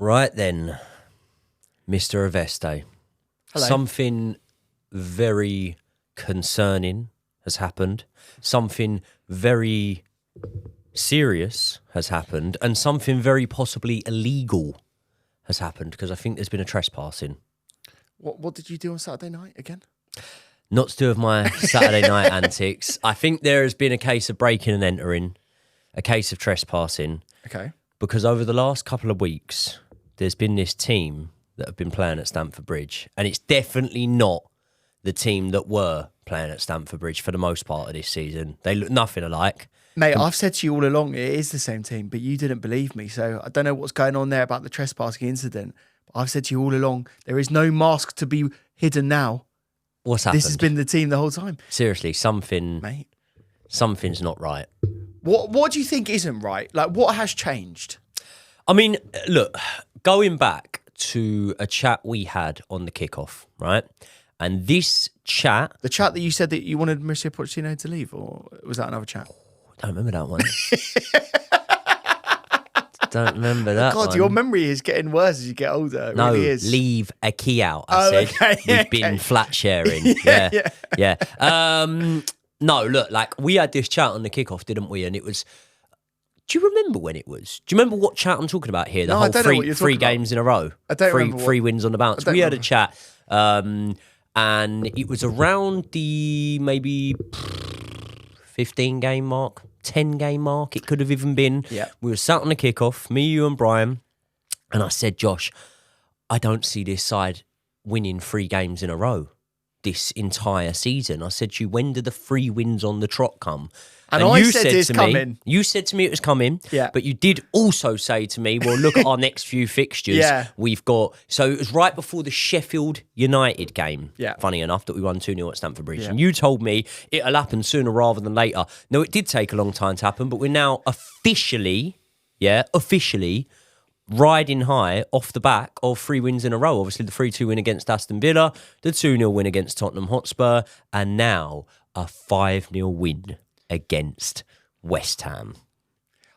Right then, Mr. Aveste. Hello. Something very concerning has happened. Something very serious has happened. And something very possibly illegal has happened, because I think there's been a trespassing. What did you do on Saturday night again? Not to do with my Saturday night antics. I think there has been a case of breaking and entering, a case of trespassing. Okay. Because over the last couple of weeks, there's been this team that have been playing at Stamford Bridge. And it's definitely not the team that were playing at Stamford Bridge for the most part of this season. They look nothing alike. Mate, I've said to you all along, it is the same team, but you didn't believe me. So I don't know what's going on there about the trespassing incident. But I've said to you all along, there is no mask to be hidden now. What's happened? This has been the team the whole time. Seriously, something's not right. What do you think isn't right? Like, what has changed? I mean, look, going back to a chat we had on the kickoff, right? And this chat... The chat that you said that you wanted Mauricio Pochettino to leave, or was that another chat? I don't remember that one. Don't remember that God, one. your memory is getting worse as you get older. It No, really is. leave a key out, I said. Okay, We've been flat sharing. Yeah. No, look, like, we had this chat on the kickoff, didn't we? And it was... Do you remember when it was? Do you remember what chat I'm talking about here? The No, I whole don't know what you're three talking about. games in a row. I don't remember what- Three wins on the bounce. I don't We had a remember. chat, and it was around the maybe 15-game mark, 10-game mark. It could have even been. Yeah. We were sat on the kickoff, me, you, and Brian, and I said, Josh, I don't see this side winning 3 games in a row this entire season. I said to you, when do the 3 wins on the trot come? And I you said it's to coming. Me, you said to me it was coming, Yeah. but you did also say to me, well, look at our next few fixtures. Yeah. We've got... So it was right before the Sheffield United game, Yeah. funny enough, that we won 2-0 at Stamford Bridge. Yeah. And you told me it'll happen sooner rather than later. No, it did take a long time to happen, but we're now officially riding high off the back of 3 wins in a row. Obviously, the 3-2 win against Aston Villa, the 2-0 win against Tottenham Hotspur, and now a 5-0 win against West Ham.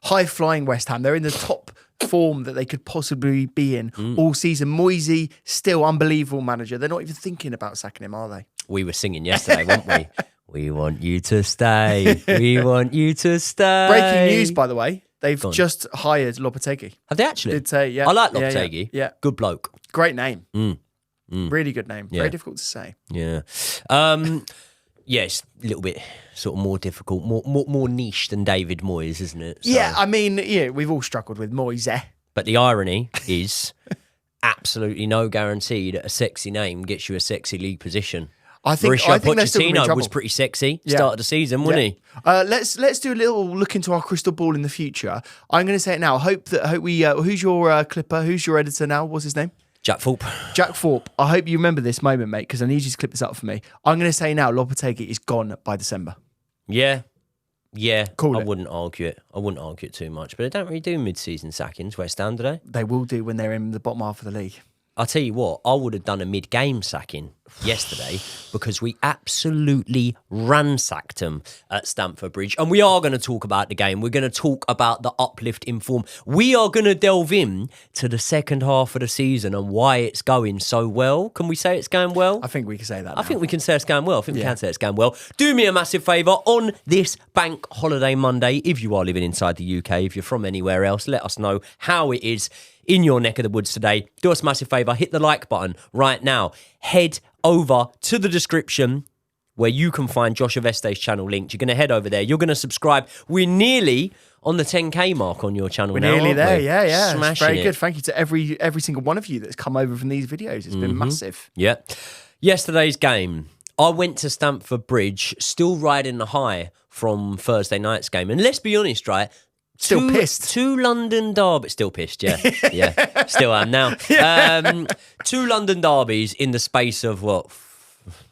High-flying West Ham. They're in the top form that they could possibly be in all season. Moises, still unbelievable manager. They're not even thinking about sacking him, are they? We were singing yesterday, weren't we? We want you to stay. We want you to stay. Breaking news, by the way. They've just hired Lopetegui. Have they actually? Did say, yeah. I like Yeah, Lopetegui. yeah. Good bloke. Great name. Really good name. Yeah. Very difficult to say. Yeah. Yes, a little bit sort of more difficult, more niche than David Moyes, isn't it? So, Yeah, I mean, yeah, we've all struggled with Moises. But the irony is absolutely no guarantee that a sexy name gets you a sexy league position. I think they're still gonna be in Pochettino trouble. was pretty sexy Yeah. start of the season, wasn't he? Let's do a little look into our crystal ball in the future. I'm going to say it now. Hope we. Who's your clipper? Who's your editor now? What's his name? Jack Thorpe. Jack Thorpe. I hope you remember this moment, mate, because I need you to clip this up for me. I'm going to say now, Lopetegui is gone by December. Yeah. Call I it. wouldn't argue it too much, but they don't really do mid-season sackings, West Ham, do they? They will do when they're in the bottom half of the league. I'll tell you what, I would have done a mid-game sacking yesterday because we absolutely ransacked them at Stamford Bridge. And we are going to talk about the game. We're going to talk about the uplift in form. We are going to delve in to the second half of the season and why it's going so well. Can we say it's going well? I think we can say that. I think we can say it's going well. I think we Yeah. can say it's going well. Do me a massive favour on this bank holiday Monday, if you are living inside the UK, if you're from anywhere else, let us know how it is in your neck of the woods today. Do us a massive favour, hit the like button right now. Head over to the description where you can find Josh Aveste's channel linked. You're going to head over there. You're going to subscribe. We're nearly on the 10k mark on your channel now. We're nearly aren't there. we? Yeah. It's Smashing very it. good. Thank you to every single one of you that's come over from these videos. It's been massive. Yeah. Yesterday's game, I went to Stamford Bridge, still riding the high from Thursday night's game. And let's be honest, right? Still pissed. 2 London derbies. Still pissed, yeah. Yeah. Still am now. 2 London derbies in the space of,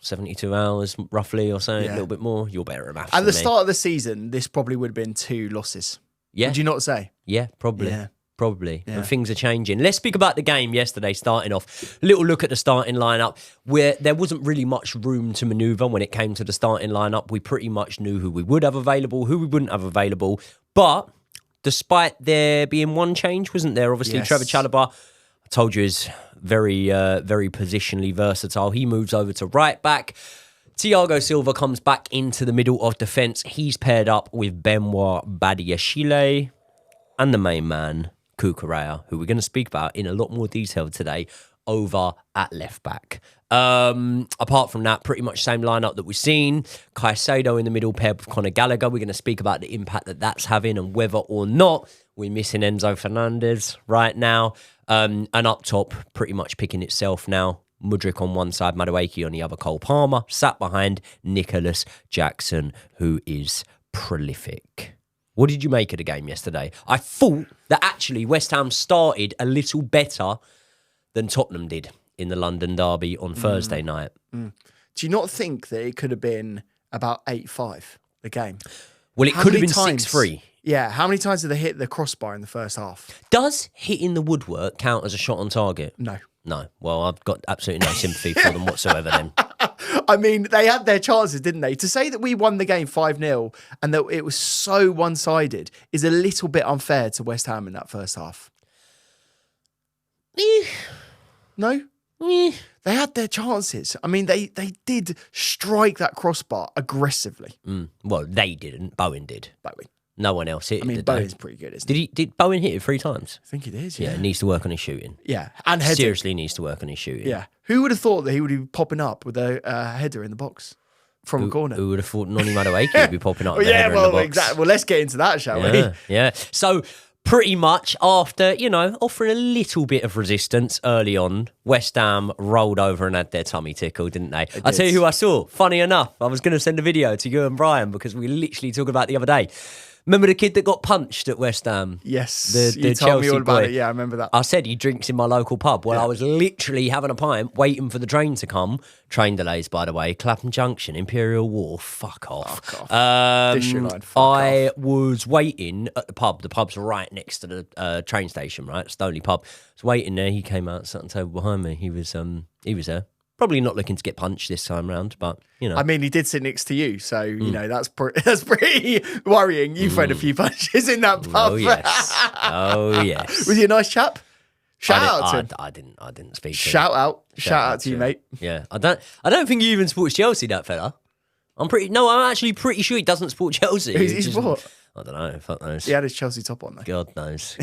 72 hours roughly or so, a little bit more. You're better at maths At than the me. start of the season, this probably would have been 2 losses. Yeah. Would you not say? Yeah, probably. Yeah. Probably. Yeah. And things are changing. Let's speak about the game yesterday, starting off. A little look at the starting lineup, where there wasn't really much room to manoeuvre when it came to the starting lineup. We pretty much knew who we would have available, who we wouldn't have available. But despite there being one change, wasn't there? Obviously, Yes. Trevor Chalobah Told you he's very, very positionally versatile. He moves over to right back. Thiago Silva comes back into the middle of defence. He's paired up with Benoit Badiashile and the main man, Cucurella, who we're going to speak about in a lot more detail today, over at left back. Apart from that, pretty much same lineup that we've seen. Caicedo in the middle paired with Conor Gallagher. We're going to speak about the impact that that's having and whether or not we're missing Enzo Fernandez right now. And up top, pretty much picking itself now. Mudryk on one side, Madueke on the other, Cole Palmer, sat behind Nicholas Jackson, who is prolific. What did you make of the game yesterday? I thought that actually West Ham started a little better than Tottenham did in the London derby on Thursday night. Do you not think that it could have been about 8-5, the game? Well, it could have been 6-3. Yeah, how many times did they hit the crossbar in the first half? Does hitting the woodwork count as a shot on target? No. No. Well, I've got absolutely no sympathy for them whatsoever then. I mean, they had their chances, didn't they? To say that we won the game 5-0 and that it was so one-sided is a little bit unfair to West Ham in that first half. No? They had their chances. I mean, they did strike that crossbar aggressively. Well, they didn't. Bowen did. Bowen. No one else hit it. I mean, did Bowen's they? pretty good, isn't he? Did Bowen hit it 3 times? I think it is, Yeah, yeah. needs to work on his shooting. Yeah, and heading. Seriously needs to work on his shooting. Yeah. Who would have thought that he would be popping up with a header in the box from a corner? Who would have thought Noni Madueke would be popping up with Well, the header in the box? exactly. Well, let's get into that, shall we? Yeah. So pretty much after, offering a little bit of resistance early on, West Ham rolled over and had their tummy tickled, didn't they? I'll tell you who I saw. Funny enough, I was going to send a video to you and Brian because we literally talked about it the other day. Remember the kid that got punched at West Ham? Yes, the you told Chelsea me all about boy. it. Yeah, I remember that. I said he drinks in my local pub. Well, I was literally having a pint, waiting for the train to come. Train delays, by the way. Clapham Junction, Imperial Wharf. Fuck off. Dish your line, fuck I was waiting at the pub. The pub's right next to the train station, right? Stoney pub. I was waiting there. He came out, sat on the table behind me. He was there. Probably not looking to get punched this time round, but I mean, he did sit next to you, so that's pretty worrying. You thrown a few punches in that pub. Oh yes. Was he a nice chap? Shout out to him. I didn't speak to him. Shout out to you, mate. Yeah, I don't think he even supports Chelsea, that fella. I'm actually pretty sure he doesn't support Chelsea. Who's he support? I don't know. Fuck knows. He had his Chelsea top on though. God knows.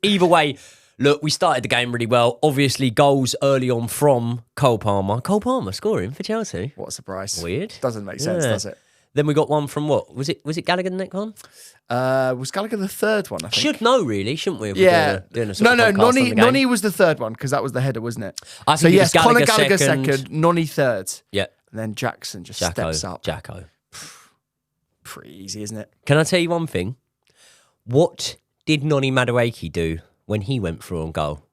Either way, look, we started the game really well. Obviously, goals early on from Cole Palmer. Cole Palmer scoring for Chelsea. What a surprise. Weird. Doesn't make sense, does it? Then we got one from what? Was it Gallagher the next one? Was Gallagher the third one, I think? Should know, really, shouldn't we? Yeah. Doing a sort of podcast on the game? Noni was the third one because that was the header, wasn't it? I think it was Conor Gallagher Gallagher second, Noni third. Yeah. And then Jackson just steps up. Jacko. Pretty easy, isn't it? Can I tell you one thing? What did Noni Madueke do when he went through on goal?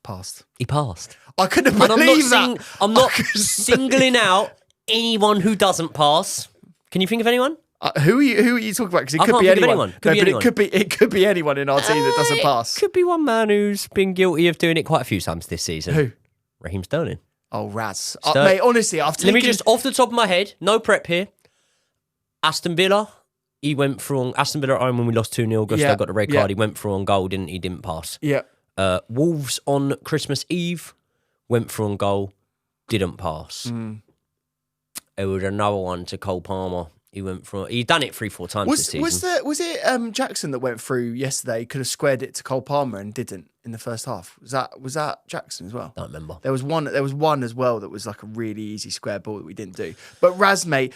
Passed. He passed. I couldn't And believe that. I'm not singling out anyone who doesn't pass. Can you think of anyone? Who are you talking about? Because it I could can't be think of anyone. anyone. Could be anyone. It could be anyone in our team that doesn't pass. Could be one man who's been guilty of doing it quite a few times this season. Who? Raheem Sterling. Oh, Raz. Mate, honestly, I've taken... Let me just, off the top of my head, no prep here. Aston Villa, he went through on... Aston Villa at home when we lost 2-0. Gusto got the red card. He went through on goal, didn't he? Didn't pass. Yeah. Wolves on Christmas Eve, went through on goal, didn't pass. There was another one to Cole Palmer. He went through... He'd done it 3-4 times this season. Was it Jackson that went through yesterday, could have squared it to Cole Palmer and didn't in the first half? Was that Jackson as well? Don't remember. There was one as well that was like a really easy square ball that we didn't do. But Raz, mate,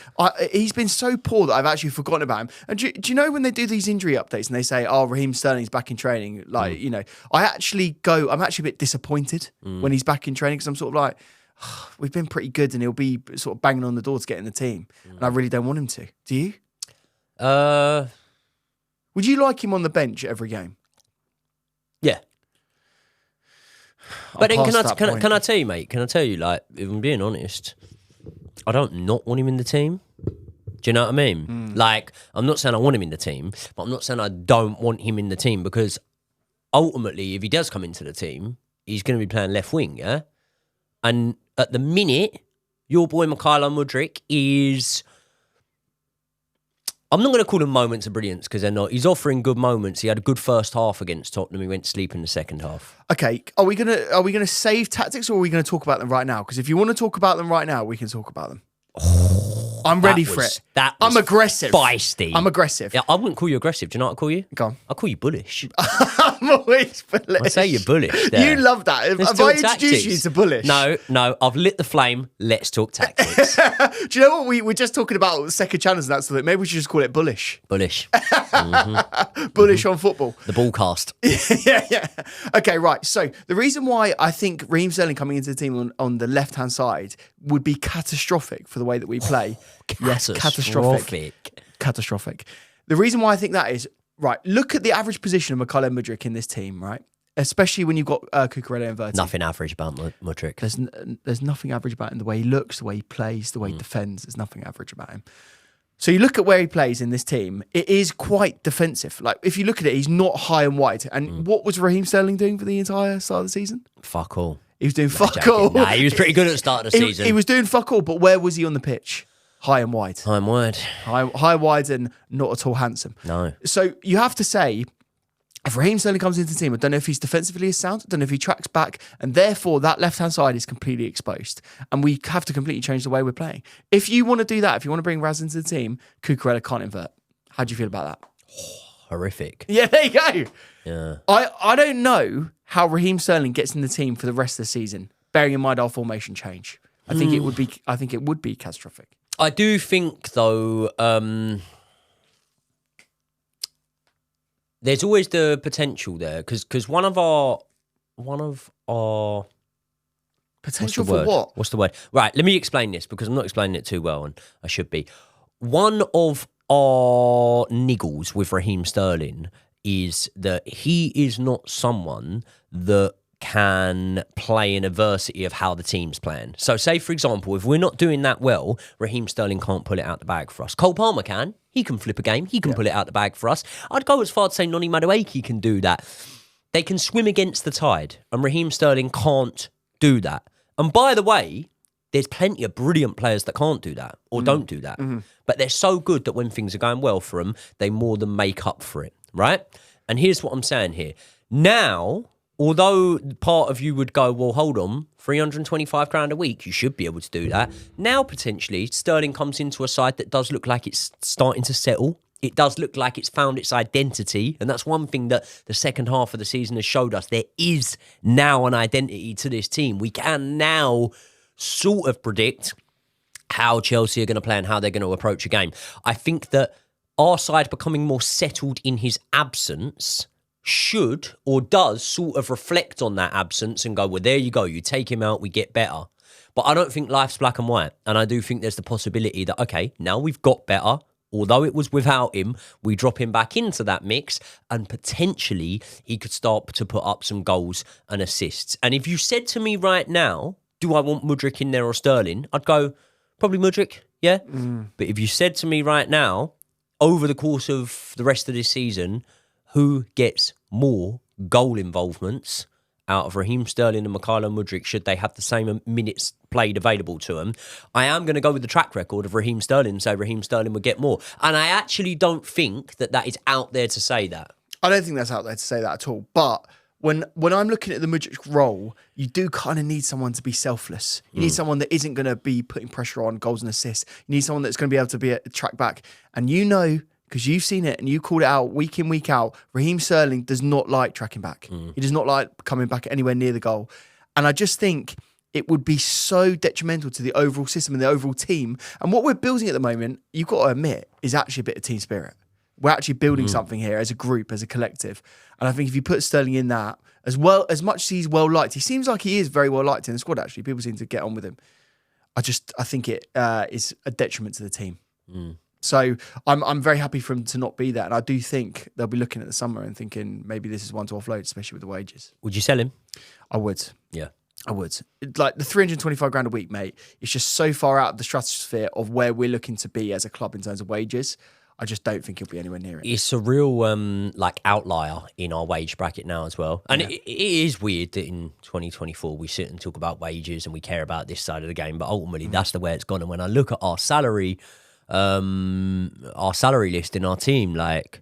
he's been so poor that I've actually forgotten about him. And do you know when they do these injury updates and they say, "Oh, Raheem Sterling's back in training"? Like, I'm actually a bit disappointed when he's back in training because I'm sort of like, we've been pretty good and he'll be sort of banging on the door to get in the team. And I really don't want him to. Do you? Would you like him on the bench every game? Yeah. But then can I tell you, mate? Can I tell you, like, if I'm being honest, I don't not want him in the team. Do you know what I mean? Like, I'm not saying I want him in the team, but I'm not saying I don't want him in the team because ultimately, if he does come into the team, he's going to be playing left wing, yeah? And at the minute, your boy Mykhailo Mudryk is I'm not going to call them moments of brilliance because they're not. He's offering good moments. He had a good first half against Tottenham. He went to sleep in the second half. Okay, are we gonna save tactics or are we gonna talk about them right now? Because if you want to talk about them right now, we can talk about them. I'm ready for it. I'm aggressive. Feisty. I'm aggressive. Yeah, I wouldn't call you aggressive. Do you know what I call you? Go on. I call you bullish. I'm always bullish. I say you're bullish. There. You love that. Have I introduced you to bullish? No. I've lit the flame. Let's talk tactics. Do you know what? We were just talking about second channels and that sort of thing. Maybe we should just call it bullish. Bullish. Bullish on football. The ball cast. yeah. Okay, right. So the reason why I think Raheem Sterling coming into the team on the left-hand side would be catastrophic for the way that we play. Yes, catastrophic. The reason why I think that is, right, look at the average position of Mykhailo Mudryk in this team, right? Especially when you've got Cucurella inverted. Nothing average about Mudryk. There's nothing average about him. The way he looks, the way he plays, the way he defends, there's nothing average about him. So you look at where he plays in this team, it is quite defensive. Like, if you look at it, he's not high and wide. And what was Raheem Sterling doing for the entire start of the season? Fuck all. He was doing fuck all. Nah, he was pretty good at the start of the season. He was doing fuck all, but where was he on the pitch? High and wide. High and wide. High, wide, and not at all handsome. No. So you have to say, if Raheem Sterling comes into the team, I don't know if he's defensively as sound, I don't know if he tracks back, and therefore that left-hand side is completely exposed. And we have to completely change the way we're playing. If you want to do that, if you want to bring Raz into the team, Cucurella can't invert. How do you feel about that? Horrific. Yeah, there you go. Yeah. I don't know how Raheem Sterling gets in the team for the rest of the season, bearing in mind our formation change. I think it would be catastrophic. I do think, though, there's always the potential there because one of our potential for what? What's the word? Right, let me explain this because I'm not explaining it too well, and I should be. One of our niggles with Raheem Sterling is that he is not someone that can play in adversity of how the team's playing. So say, for example, if we're not doing that well, Raheem Sterling can't pull it out the bag for us. Cole Palmer can. He can flip a game. He can pull it out the bag for us. I'd go as far to say Noni Madueke can do that. They can swim against the tide, and Raheem Sterling can't do that. And by the way, there's plenty of brilliant players that can't do that or don't do that. But they're so good that when things are going well for them, they more than make up for it, right? And here's what I'm saying here. Now, although part of you would go, well, hold on, 325 grand a week, you should be able to do that. Now, potentially, Sterling comes into a side that does look like it's starting to settle. It does look like it's found its identity. And that's one thing that the second half of the season has showed us. There is now an identity to this team. We can now sort of predict how Chelsea are going to play and how they're going to approach a game. I think that our side becoming more settled in his absence should or does sort of reflect on that absence and go, well, there you go. You take him out, we get better. But I don't think life's black and white. And I do think there's the possibility that, okay, now we've got better. Although it was without him, we drop him back into that mix and potentially he could start to put up some goals and assists. And if you said to me right now, do I want Mudryk in there or Sterling? I'd go, probably Mudryk, yeah? But if you said to me right now, over the course of the rest of this season, who gets more goal involvements out of Raheem Sterling and Mykhailo Mudryk should they have the same minutes played available to them? I am going to go with the track record of Raheem Sterling and say Raheem Sterling would get more. And I actually don't think that is out there to say that. I don't think that's out there to say that at all. But when I'm looking at the Mudryk role, you do kind of need someone to be selfless. You need someone that isn't going to be putting pressure on goals and assists. You need someone that's going to be able to be a track back. And you know, because you've seen it and you called it out week in, week out, Raheem Sterling does not like tracking back. He does not like coming back anywhere near the goal. And I just think it would be so detrimental to the overall system and the overall team. And what we're building at the moment, you've got to admit, is actually a bit of team spirit. We're actually building something here as a group, as a collective. And I think if you put Sterling in that, as well, as much as he's well liked, he seems like he is very well liked in the squad, actually. People seem to get on with him. I think it is a detriment to the team. So I'm very happy for him to not be there. And I do think they'll be looking at the summer and thinking maybe this is one to offload, especially with the wages. Would you sell him? I would. Yeah. I would. Like the 325 grand a week, mate, it's just so far out of the stratosphere of where we're looking to be as a club in terms of wages. I just don't think he'll be anywhere near it. It's a real outlier in our wage bracket now as well. And it is weird that in 2024 we sit and talk about wages and we care about this side of the game, but ultimately that's the way it's gone. And when I look at our salary our salary list in our team, like,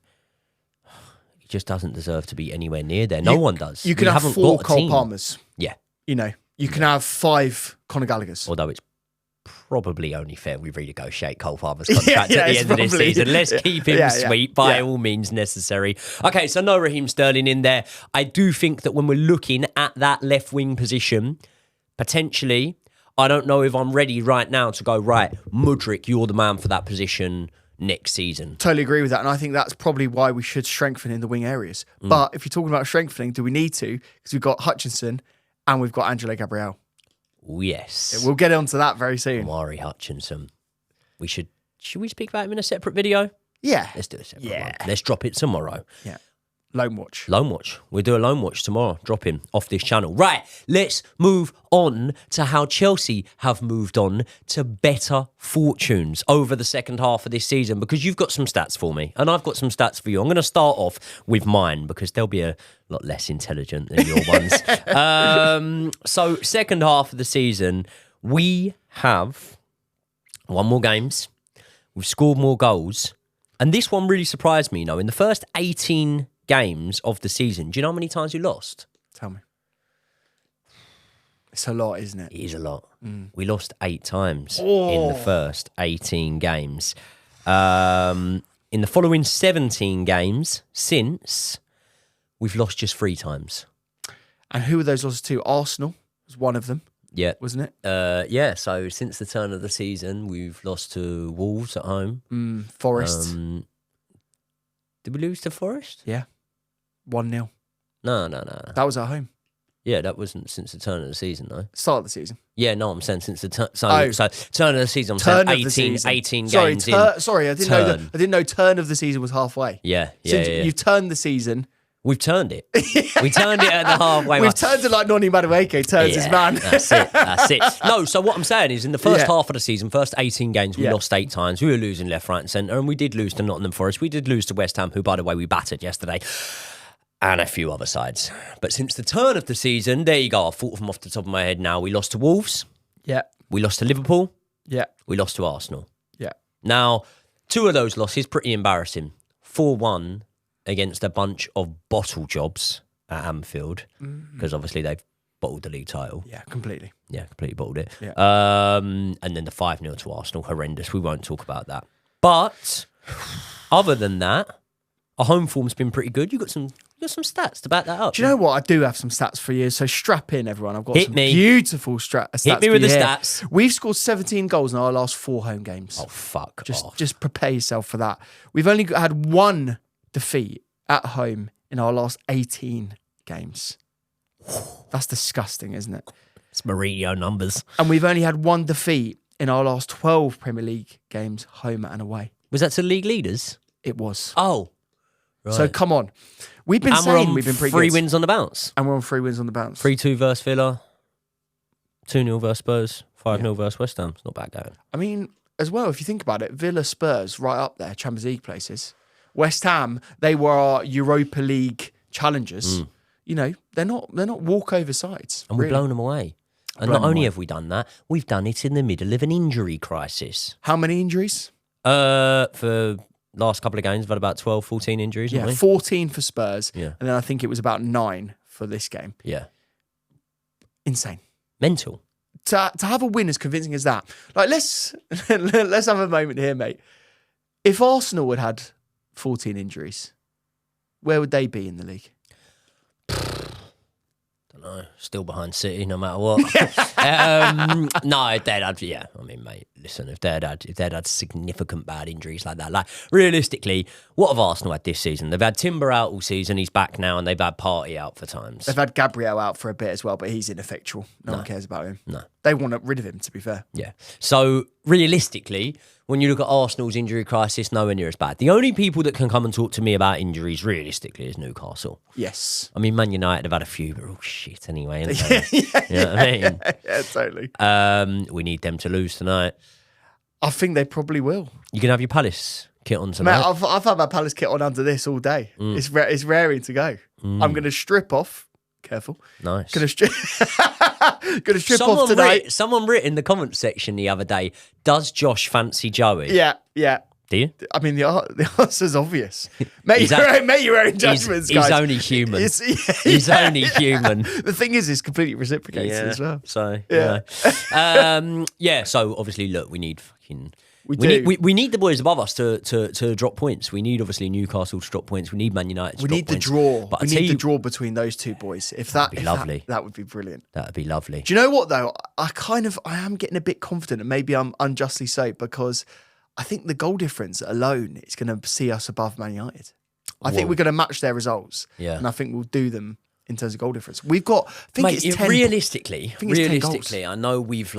he just doesn't deserve to be anywhere near there. No one does. You can We have haven't 4 got a Cole team. Palmers. Yeah. You know, you can have 5 Conor Gallaghers. Although it's probably only fair we renegotiate Cole Palmer's contract at the it's end of this probably- season. Let's keep him sweet by yeah. all means necessary. Okay, so no Raheem Sterling in there. I do think that when we're looking at that left wing position, potentially, I don't know if I'm ready right now to go, right, Mudryk, you're the man for that position next season. Totally agree with that. And I think that's probably why we should strengthen in the wing areas. But if you're talking about strengthening, do we need to? Because we've got Hutchinson and we've got Angelo Gabriel. Oh, yes. We'll get onto that very soon. Amari Hutchinson. Should we speak about him in a separate video? Yeah. Let's do a separate one. Let's drop it tomorrow. Yeah. Lone watch. Loan watch. We'll do a loan watch tomorrow. Drop him off this channel. Right, let's move on to how Chelsea have moved on to better fortunes over the second half of this season, because you've got some stats for me and I've got some stats for you. I'm going to start off with mine because they'll be a lot less intelligent than your ones. So second half of the season, we have won more games. We've scored more goals. And this one really surprised me, you know, in the first 18 games of the season, do you know how many times we lost? Tell me. It's a lot, isn't it? It is a lot. We lost 8 times in the first 18 games. In the following 17 games since, we've lost just 3 times. And who were those losses to? Arsenal was one of them, Yeah. wasn't it? Yeah, so since the turn of the season, we've lost to Wolves at home. Forest. Did we lose to Forest? Yeah. 1-0. No. That was at home. Yeah, that wasn't since the turn of the season, though. Start of the season. Yeah, no, I'm saying since the turn. So Oh. turn of the season, I'm Turn saying of the 18, season. 18 Sorry, games in. sorry, I didn't turn. I didn't know turn of the season was halfway. Yeah. You've turned the season. We've turned it. We turned it at the halfway We've mark. turned it like Noni Madueke turns his man. That's it. No, so what I'm saying is in the first half of the season, first 18 games, we Yeah. lost 8 times. We were losing left, right and centre, and we did lose to Nottingham Forest. We did lose to West Ham, who, by the way, we battered yesterday, and a few other sides. But since the turn of the season, there you go. I've thought of them off the top of my head now. We lost to Wolves. Yeah. We lost to Liverpool. Yeah. We lost to Arsenal. Yeah. Now, 2 of those losses, pretty embarrassing. 4-1 against a bunch of bottle jobs at Anfield, because obviously they've bottled the league title. Yeah, completely. Yeah, completely bottled it. Yeah. And then the 5-0 to Arsenal, horrendous. We won't talk about that. But other than that, our home form's been pretty good. You got some stats to back that up. Do you know what? I do have some stats for you. So strap in, everyone. I've got Hit some me. beautiful stats. Hit me for with you the here. stats. We've scored 17 goals in our last 4 home games. Oh, fuck off. Just prepare yourself for that. We've only had 1 defeat at home in our last 18 games. That's disgusting, isn't it? It's Mourinho numbers. And we've only had 1 defeat in our last 12 Premier League games, home and away. Was that to league leaders? It was. Oh. Right. So come on. We've been and we're saying on we've been pretty 3 good. wins on the bounce. And we're on 3 wins on the bounce. 3-2 versus Villa. 2-0 versus Spurs. 5-0 versus West Ham. It's not bad going. I mean, as well, if you think about it, Villa, Spurs, right up there, Champions League places. West Ham, they were our Europa League challengers. You know, they're not walkover sides. And we've blown them away. And Blown not them only away. have we done that, we've done it in the middle of an injury crisis. How many injuries? For last couple of games, we've had about 12, 14 injuries, haven't we? 14 for Spurs. Yeah. And then I think it was about 9 for this game. Yeah. Insane. Mental. To have a win as convincing as that. Like, let's have a moment here, mate. If Arsenal had 14 injuries, where would they be in the league? No, still behind City, no matter what. No, if they'd had, yeah. I mean, mate, listen, if they'd had significant bad injuries like that, like realistically, what have Arsenal had this season? They've had Timber out all season, he's back now, and they've had Partey out for times. They've had Gabriel out for a bit as well, but he's ineffectual. No one cares about him. No. They want rid of him, to be fair. Yeah. So realistically, when you look at Arsenal's injury crisis, nowhere near as bad. The only people that can come and talk to me about injuries realistically is Newcastle. Yes. I mean, Man United have had a few, but all shit anyway. Isn't they? You know what I mean? Yeah, totally. We need them to lose tonight. I think they probably will. You can have your Palace kit on Mate, tonight. I've had my Palace kit on under this all day. It's raring to go. I'm going to strip off Careful. Nice. Gonna strip off tonight. Someone wrote in the comment section the other day, does Josh fancy Joey? Yeah. Do you? I mean, the answer's obvious. Make your own judgments, guys. He's only human. He's only human. The thing is, it's completely reciprocated as well. So, yeah. So obviously, look, we need fucking... We need the boys above us to drop points. We need, obviously, Newcastle to drop points. We need Man United to drop points. We need the draw. But we need the draw between those two boys. That'd be lovely. That would be brilliant. That'd be lovely. Do you know what, though? I am getting a bit confident, and maybe I'm unjustly so, because I think the goal difference alone is going to see us above Man United. I think we're going to match their results. Yeah. And I think we'll do them in terms of goal difference. We've got, realistically, I know we've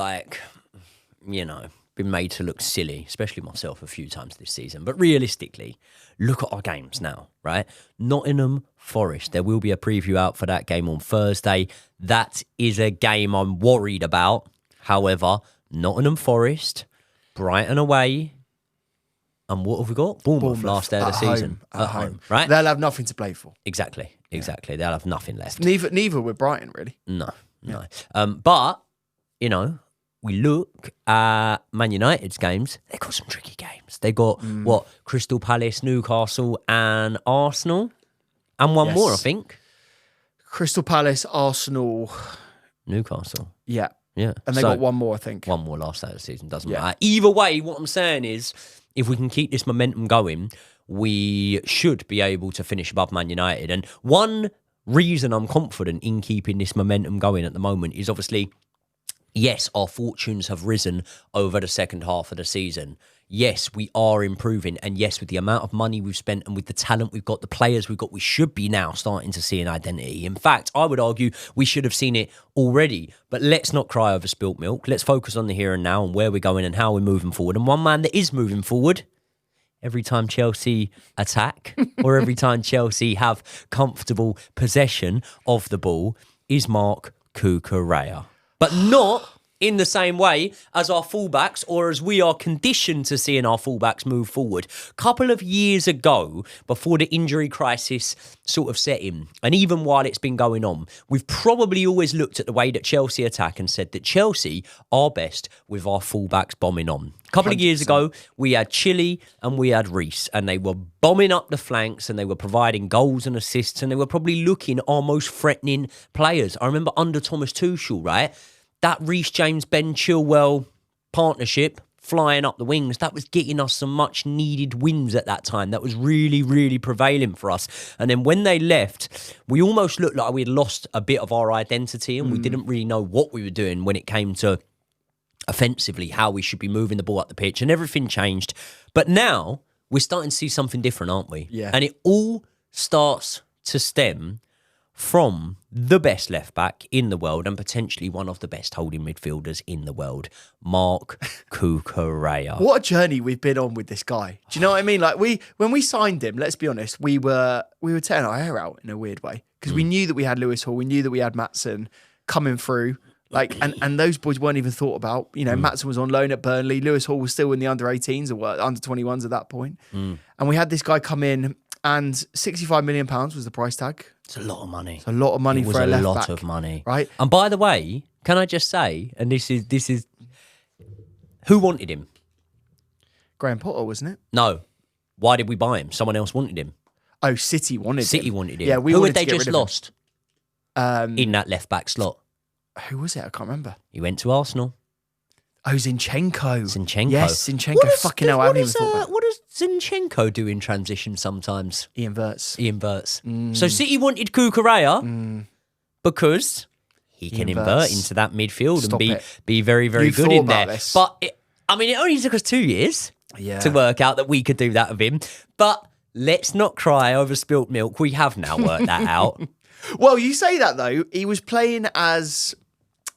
been made to look silly, especially myself a few times this season. But realistically, look at our games now, right? Nottingham Forest. There will be a preview out for that game on Thursday. That is a game I'm worried about. However, Nottingham Forest, Brighton away, and what have we got? Bournemouth last day of the season. At home, right? They'll have nothing to play for. Exactly. They'll have nothing left. Neither with Brighton, really. No. But, we look at Man United's games, they've got some tricky games. They got, Crystal Palace, Newcastle and Arsenal. And one more, I think. Crystal Palace, Arsenal. Newcastle. Yeah. Yeah. And they got one more, I think. One more last day of the season, doesn't matter. Either way, what I'm saying is, if we can keep this momentum going, we should be able to finish above Man United. And one reason I'm confident in keeping this momentum going at the moment is obviously... Yes, our fortunes have risen over the second half of the season. Yes, we are improving. And yes, with the amount of money we've spent and with the talent we've got, the players we've got, we should be now starting to see an identity. In fact, I would argue we should have seen it already. But let's not cry over spilt milk. Let's focus on the here and now and where we're going and how we're moving forward. And one man that is moving forward, every time Chelsea attack or every time Chelsea have comfortable possession of the ball, is Marc Cucurella. But not in the same way as our fullbacks or as we are conditioned to seeing our fullbacks move forward. A couple of years ago, before the injury crisis sort of set in, and even while it's been going on, we've probably always looked at the way that Chelsea attack and said that Chelsea are best with our fullbacks bombing on. A couple 100%. Of years ago, we had Chile and we had Reece, and they were bombing up the flanks and they were providing goals and assists, and they were probably looking our most threatening players. I remember under Thomas Tuchel, right? That Reece James, Ben Chilwell partnership flying up the wings, that was getting us some much needed wins at that time. That was really, really prevailing for us. And then when they left, we almost looked like we'd lost a bit of our identity and we didn't really know what we were doing when it came to offensively, how we should be moving the ball up the pitch, and everything changed. But now we're starting to see something different, aren't we? Yeah. And it all starts to stem from the best left-back in the world and potentially one of the best holding midfielders in the world, Marc Cucurella. What a journey we've been on with this guy. Do you know what I mean? Like when we signed him, let's be honest, we were tearing our hair out in a weird way because we knew that we had Lewis Hall, we knew that we had Maatsen coming through. Like and those boys weren't even thought about. You know, Maatsen was on loan at Burnley. Lewis Hall was still in the under-18s or under 21s at that point. And we had this guy come in, and £65 million was the price tag. It's a lot of money. It's a lot of money for a left back. It was a lot of money. Right? And by the way, can I just say, and this is who wanted him? Graham Potter, wasn't it? No. Why did we buy him? Someone else wanted him. Oh, City wanted him. City wanted him. Yeah, who had they just lost in that left back slot? Who was it? I can't remember. He went to Arsenal. Oh, Zinchenko. Yes, Zinchenko. Fucking hell, I haven't even thought about it. What does Zinchenko do in transition sometimes? He inverts. So City wanted Cucurella because he can invert into that midfield and be very, very good in there. This. But it only took us 2 years to work out that we could do that with him. But let's not cry over spilt milk. We have now worked that out. Well, you say that though. He was playing as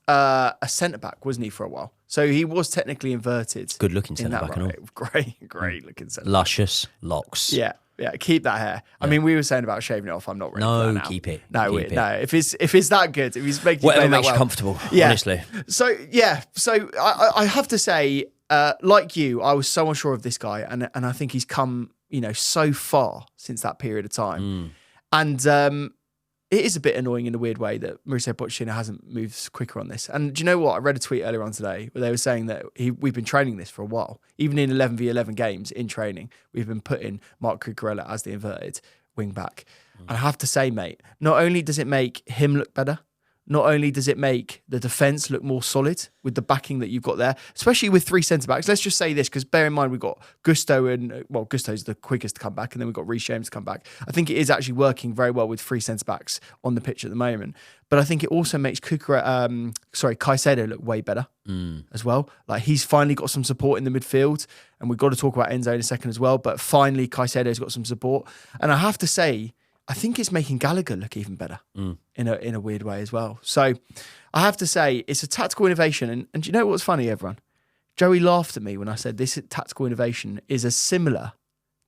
a centre-back, wasn't he, for a while? So he was technically inverted. Good looking centre-back and all. Great looking centre-back. Luscious locks. Yeah, keep that hair. I mean, we were saying about shaving it off. I'm not ready for that now. Keep it. No, if it's that good, if he's making you whatever play makes that you well. comfortable, yeah. honestly. So I have to say, like you, I was so unsure of this guy, and I think he's come, so far since that period of time. And it is a bit annoying in a weird way that Mauricio Pochettino hasn't moved quicker on this. And do you know what? I read a tweet earlier on today where they were saying that we've been training this for a while. Even in 11v11 games in training, we've been putting Marc Cucurella as the inverted wing back. And I have to say, mate, not only does it make him look better, not only does it make the defence look more solid with the backing that you've got there, especially with 3 centre-backs. Let's just say this, because bear in mind we've got Gusto Gusto's the quickest to come back, and then we've got Reece James to come back. I think it is actually working very well with 3 centre-backs on the pitch at the moment. But I think it also makes Caicedo look way better as well. Like, he's finally got some support in the midfield, and we've got to talk about Enzo in a second as well, but finally Caicedo's got some support. And I have to say, I think it's making Gallagher look even better in a weird way as well. So I have to say it's a tactical innovation. And do you know what's funny, everyone? Joey laughed at me when I said this tactical innovation is as similar.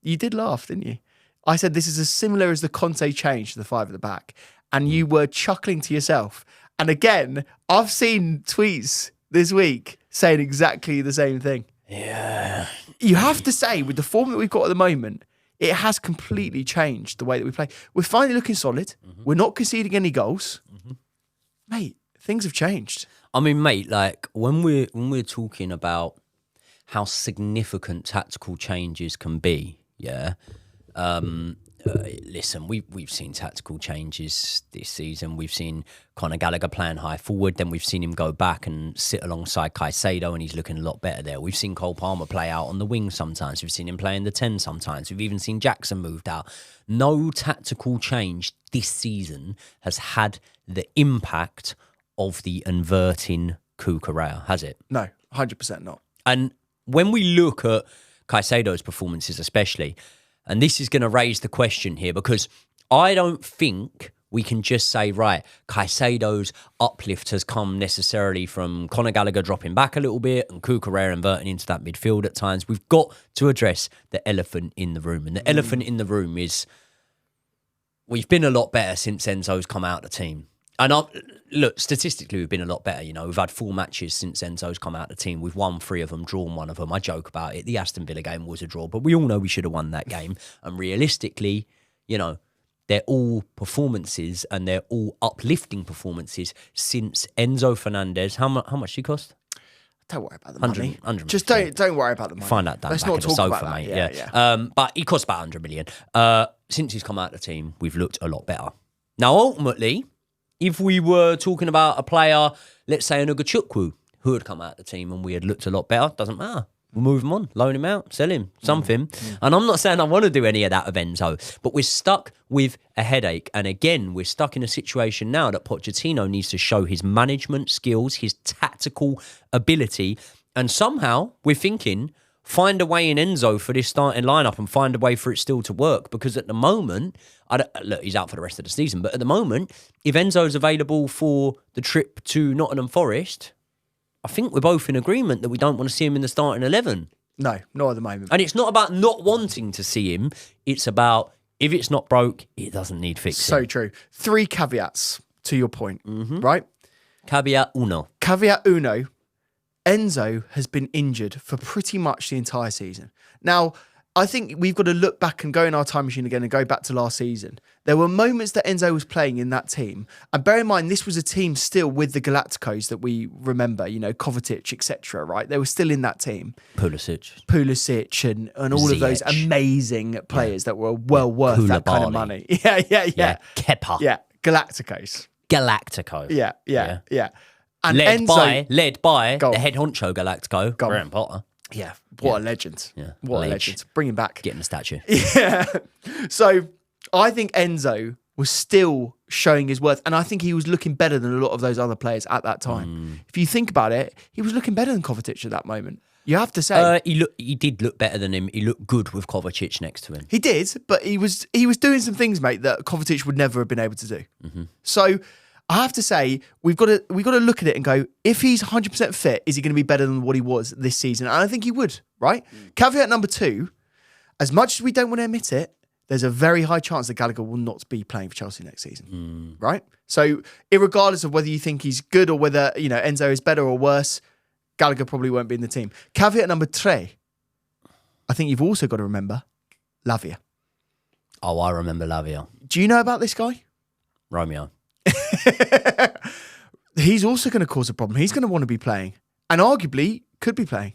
You did laugh, didn't you? I said this is as similar as the Conte change to the 5 at the back. And you were chuckling to yourself. And again, I've seen tweets this week saying exactly the same thing. Yeah. You have to say, with the form that we've got at the moment, it has completely changed the way that we play. We're finally looking solid. We're not conceding any goals. Mate, things have changed. I mean, mate, like when we're talking about how significant tactical changes can be, yeah. Listen, we've seen tactical changes this season. We've seen Conor Gallagher playing high forward, then we've seen him go back and sit alongside Caicedo, and he's looking a lot better there. We've seen Cole Palmer play out on the wing sometimes. We've seen him play in the 10 sometimes. We've even seen Jackson moved out. No tactical change this season has had the impact of the inverting Cucurella, has it? No, 100% not. And when we look at Caicedo's performances especially, and this is going to raise the question here, because I don't think we can just say, right, Caicedo's uplift has come necessarily from Conor Gallagher dropping back a little bit and Cucurella inverting into that midfield at times. We've got to address the elephant in the room. And the elephant in the room is we've been a lot better since Enzo's come out of the team. And look, statistically, we've been a lot better. You know, we've had 4 matches since Enzo's come out of the team. We've won 3 of them, drawn 1 of them. I joke about it. The Aston Villa game was a draw, but we all know we should have won that game. And realistically, you know, they're all performances and they're all uplifting performances since Enzo Fernandez. How much did he cost? Don't worry about the money. 100 Just don't worry about the money. Find that down Let's back not of the talk sofa, about mate. that. Yeah. But he cost about 100 million. Since he's come out of the team, we've looked a lot better. Now, ultimately, if we were talking about a player, let's say an Ugachukwu, who had come out of the team and we had looked a lot better, doesn't matter. We'll move him on, loan him out, sell him, something. And I'm not saying I want to do any of that of Enzo, but we're stuck with a headache. And again, we're stuck in a situation now that Pochettino needs to show his management skills, his tactical ability. And somehow we're thinking, find a way in Enzo for this starting lineup and find a way for it still to work. Because at the moment, look, he's out for the rest of the season, but at the moment, if Enzo's available for the trip to Nottingham Forest, I think we're both in agreement that we don't want to see him in the starting 11. No, not at the moment. And it's not about not wanting to see him. It's about if it's not broke, it doesn't need fixing. So true. 3 caveats to your point, right? Caveat uno. Caveat uno. Enzo has been injured for pretty much the entire season. Now, I think we've got to look back and go in our time machine again and go back to last season. There were moments that Enzo was playing in that team. And bear in mind, this was a team still with the Galacticos that we remember, you know, Kovacic, etc., right? They were still in that team. Pulisic and all of those amazing players that were well worth that kind of money. Yeah. Kepa. Yeah, Galacticos. Yeah. And led Enzo, by the head honcho Galactico, Graham Potter. Yeah, what a legend. Yeah. What a legend. Bring him back. Get him a statue. Yeah. So I think Enzo was still showing his worth. And I think he was looking better than a lot of those other players at that time. If you think about it, he was looking better than Kovacic at that moment. You have to say. He did look better than him. He looked good with Kovacic next to him. He did, but he was doing some things, mate, that Kovacic would never have been able to do. So I have to say, we've got to look at it and go, if he's 100% fit, is he going to be better than what he was this season? And I think he would, right? Caveat number 2, as much as we don't want to admit it, there's a very high chance that Gallagher will not be playing for Chelsea next season, right? So irregardless of whether you think he's good or whether, you know, Enzo is better or worse, Gallagher probably won't be in the team. Caveat number 3, I think you've also got to remember Lavia. Oh, I remember Lavia. Do you know about this guy? Romeo. He's also going to cause a problem. He's going to want to be playing and arguably could be playing.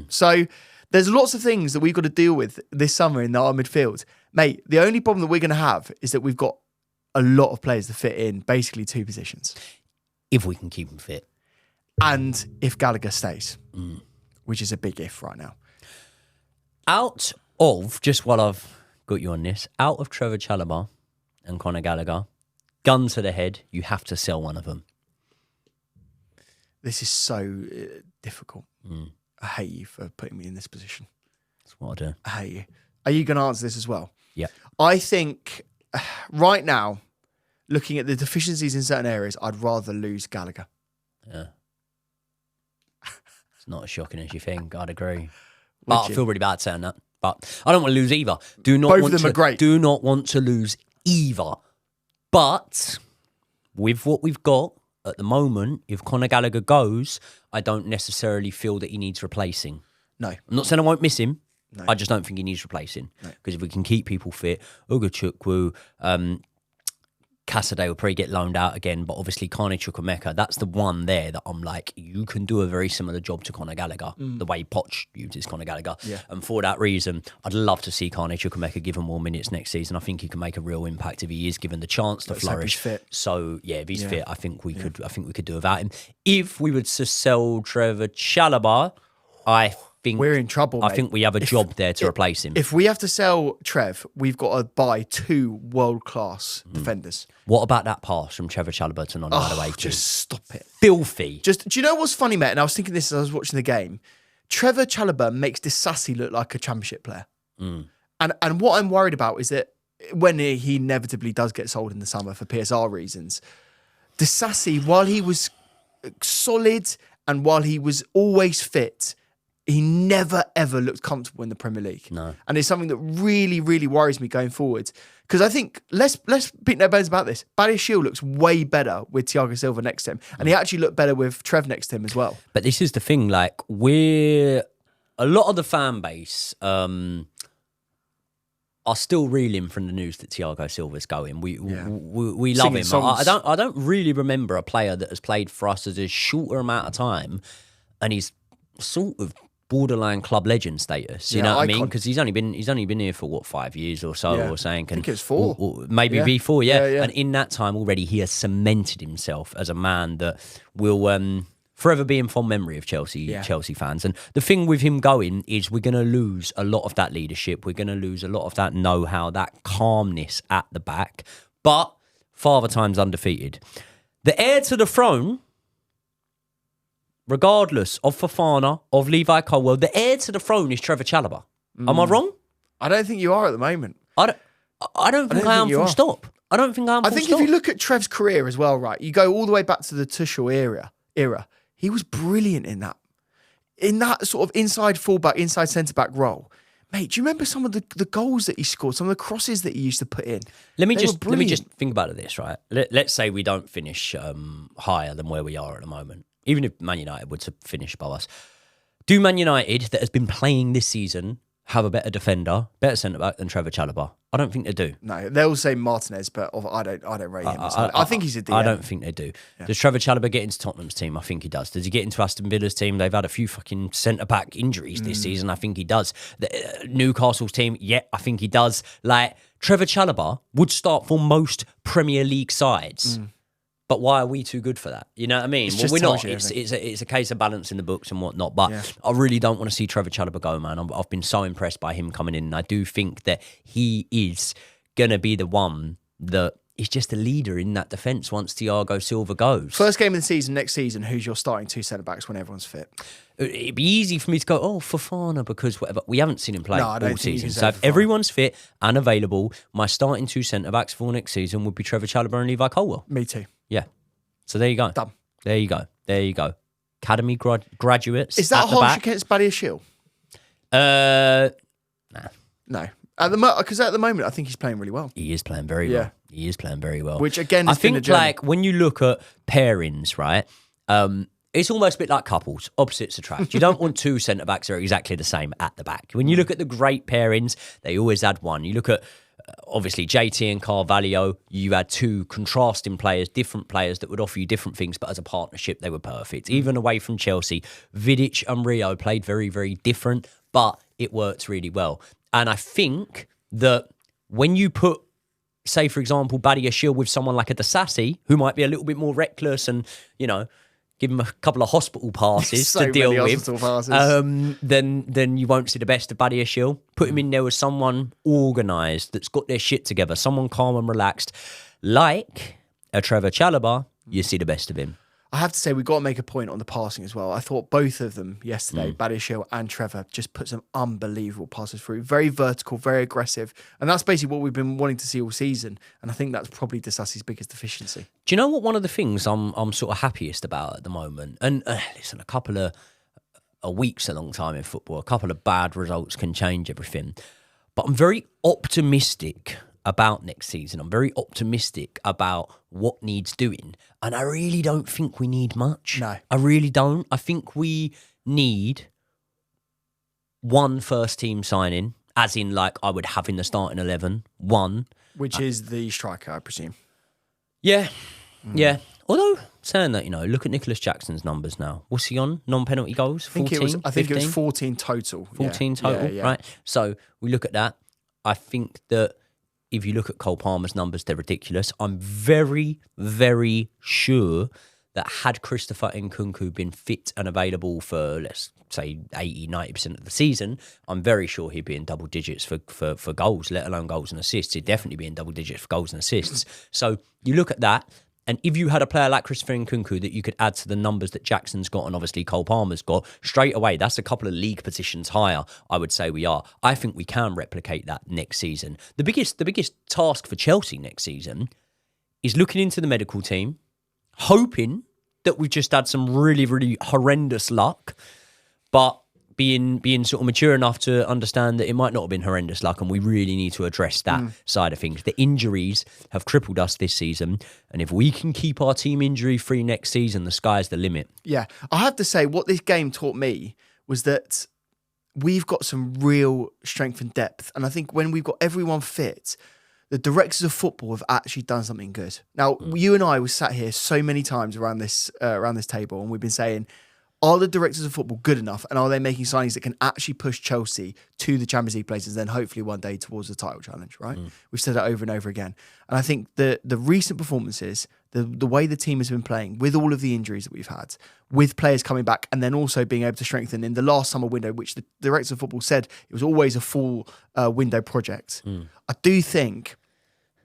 So there's lots of things that we've got to deal with this summer in our midfield. Mate, the only problem that we're going to have is that we've got a lot of players to fit in basically 2 positions. If we can keep him fit. And if Gallagher stays, which is a big if right now. Out of, just while I've got you on this, out of Trevor Chalobah and Conor Gallagher, gun to the head, you have to sell one of them. This is so difficult. I hate you for putting me in this position. That's what I do. I hate you. Are you going to answer this as well? Yeah. I think right now, looking at the deficiencies in certain areas, I'd rather lose Gallagher. Yeah. It's not as shocking as you think. I'd agree. I feel really bad saying that. But I don't want to lose either. Both of them are great. Do not want to lose either. But with what we've got at the moment, if Conor Gallagher goes, I don't necessarily feel that he needs replacing. No. I'm not saying I won't miss him. No. I just don't think he needs replacing. Because if we can keep people fit, Ugochukwu, Caicedo will probably get loaned out again, but obviously Carney Chukwuemeka, that's the one there that I'm like, you can do a very similar job to Conor Gallagher, the way Poch uses Conor Gallagher. Yeah. And for that reason, I'd love to see Carney Chukwuemeka given more minutes next season. I think he can make a real impact if he is given the chance to flourish. Fit. So yeah, if he's fit, I think we could do without him. If we were to sell Trevor Chalobah, I think we're in trouble. I think we have a job there to replace him. If we have to sell Trev, we've got to buy 2 world-class defenders. What about that pass from Trevor Chalobah to Noni Madueke? Just stop it. Filthy. Do you know what's funny, mate? And I was thinking this as I was watching the game. Trevor Chalobah makes Disassi look like a championship player. And what I'm worried about is that when he inevitably does get sold in the summer for PSR reasons, Disassi, while he was solid and while he was always fit, he never, ever looked comfortable in the Premier League. No. And it's something that really, really worries me going forward. Because I think, let's beat no bones about this. Badiashile looks way better with Thiago Silva next to him. And he actually looked better with Trev next to him as well. But this is the thing, like, a lot of the fan base are still reeling from the news that Thiago Silva's going. We love him. I don't really remember a player that has played for us as a shorter amount of time and he's sort of borderline club legend status. You know what I mean? Because he's only been here for 5 years or so, or saying. I think it's 4, or maybe be 4. Yeah. And in that time already, he has cemented himself as a man that will forever be in fond memory of Chelsea fans. And the thing with him going is we're going to lose a lot of that leadership. We're going to lose a lot of that know-how, that calmness at the back. But Father Time's undefeated. The heir to the throne, regardless of Fofana, of Levi Colwill, the heir to the throne is Trevor Chalobah. Am I wrong? I don't think you are at the moment. I don't think I am full stop. I don't think I am full stop. I think if you look at Trev's career as well, right, you go all the way back to the Tuchel era. He was brilliant in that sort of inside fullback, inside centre-back role. Mate, do you remember some of the goals that he scored, some of the crosses that he used to put in? Let me just think about this, right? Let's say we don't finish higher than where we are at the moment. Even if Man United were to finish above us. Do Man United, that has been playing this season, have a better defender, better centre-back than Trevor Chalobah? I don't think they do. No, they'll say Martinez, but I don't rate him. I think he's a DM. I don't think they do. Yeah. Does Trevor Chalobah get into Tottenham's team? I think he does. Does he get into Aston Villa's team? They've had a few fucking centre-back injuries this season. I think he does. Newcastle's team, I think he does. Like, Trevor Chalobah would start for most Premier League sides. But why are we too good for that? You know what I mean? Well, we're not. It's a case of balancing the books and whatnot. But I really don't want to see Trevor Chalobah go, man. I've been so impressed by him coming in. And I do think that he is going to be the one that is just a leader in that defence once Thiago Silva goes. First game of the season, next season, who's your starting 2 centre-backs when everyone's fit? It'd be easy for me to go, Fofana, because whatever. We haven't seen him play all season. So if Fofana. everyone's fit and available, my starting 2 centre-backs for next season would be Trevor Chalobah and Levi Colwill. Me too. Yeah. So there you go. Done. There you go. Academy graduates. Is that at the harsh back. against Badiashile? Nah. No. Because at the moment, I think he's playing really well. He is playing very well. He is playing very well. Which again, I think like when you look at pairings, right? It's almost a bit like couples, opposites attract. You don't want 2 centre-backs that are exactly the same at the back. When you look at the great pairings, they always add one. You look at obviously JT and Carvalho, you had two contrasting players, different players that would offer you different things, but as a partnership, they were perfect. Even away from Chelsea, Vidic and Rio played very, very different, but it worked really well. And I think that when you put, say, for example, Badiashile with someone like a Disasi, who might be a little bit more reckless and, give him a couple of hospital passes So to deal many with, hospital passes. then you won't see the best of Badiashile. Put him in there with someone organised that's got their shit together, someone calm and relaxed, like a Trevor Chalobah. You see the best of him. I have to say, we've got to make a point on the passing as well. I thought both of them yesterday, Badiashile and Trevor, just put some unbelievable passes through. Very vertical, very aggressive. And that's basically what we've been wanting to see all season. And I think that's probably Disasi's biggest deficiency. Do you know what one of the things I'm sort of happiest about at the moment? And listen, a week's a long time in football. A couple of bad results can change everything. But I'm very optimistic about next season. I'm very optimistic about what needs doing. And I really don't think we need much. No. I really don't. I think we need one first team signing, as in like I would have in the starting 11. One. Which is the striker, I presume. Yeah. Yeah. Although, saying that, look at Nicholas Jackson's numbers now. What's he on? Non-penalty goals? 14, I think it was 14 total. 14 total, yeah. right? So we look at that. I think that if you look at Cole Palmer's numbers, they're ridiculous. I'm very, very sure that had Christopher Nkunku been fit and available for, let's say, 80, 90% of the season, I'm very sure he'd be in double digits for goals, let alone goals and assists. He'd definitely be in double digits for goals and assists. So you look at that, and if you had a player like Christopher Nkunku that you could add to the numbers that Jackson's got and obviously Cole Palmer's got, straight away, that's a couple of league positions higher, I would say we are. I think we can replicate that next season. The biggest task for Chelsea next season is looking into the medical team, hoping that we've just had some really, really horrendous luck, but being sort of mature enough to understand that it might not have been horrendous luck, and we really need to address that side of things. The injuries have crippled us this season, and if we can keep our team injury-free next season, the sky's the limit. Yeah, I have to say, what this game taught me was that we've got some real strength and depth, and I think when we've got everyone fit, the directors of football have actually done something good. Now, you and I were sat here so many times around this table, and we've been saying, are the directors of football good enough, and are they making signings that can actually push Chelsea to the Champions League places, and then hopefully one day towards the title challenge, right? We've said that over and over again. And I think the recent performances, the way the team has been playing, with all of the injuries that we've had, with players coming back, and then also being able to strengthen in the last summer window, which the directors of football said it was always a full window project. I do think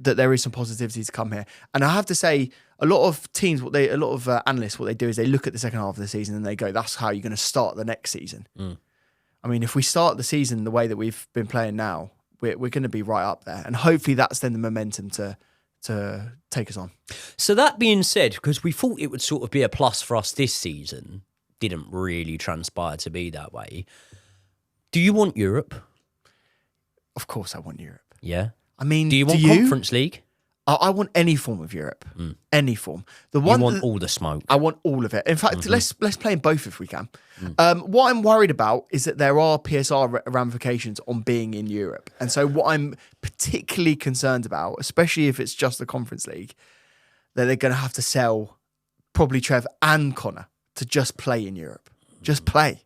that there is some positivity to come here. And I have to say, a lot of teams, analysts, what they do is they look at the second half of the season and they go, that's how you're going to start the next season. I mean, if we start the season the way that we've been playing now, we're going to be right up there. And hopefully that's then the momentum to take us on. So that being said, because we thought it would sort of be a plus for us this season, didn't really transpire to be that way. Do you want Europe? Of course I want Europe. Yeah. I mean, do you want Conference League? I want any form of Europe. Any form. You want all the smoke. I want all of it. In fact, let's play in both if we can. What I'm worried about is that there are PSR ramifications on being in Europe. And so what I'm particularly concerned about, especially if it's just the Conference League, that they're going to have to sell probably Trev and Connor to just play in Europe. Just play.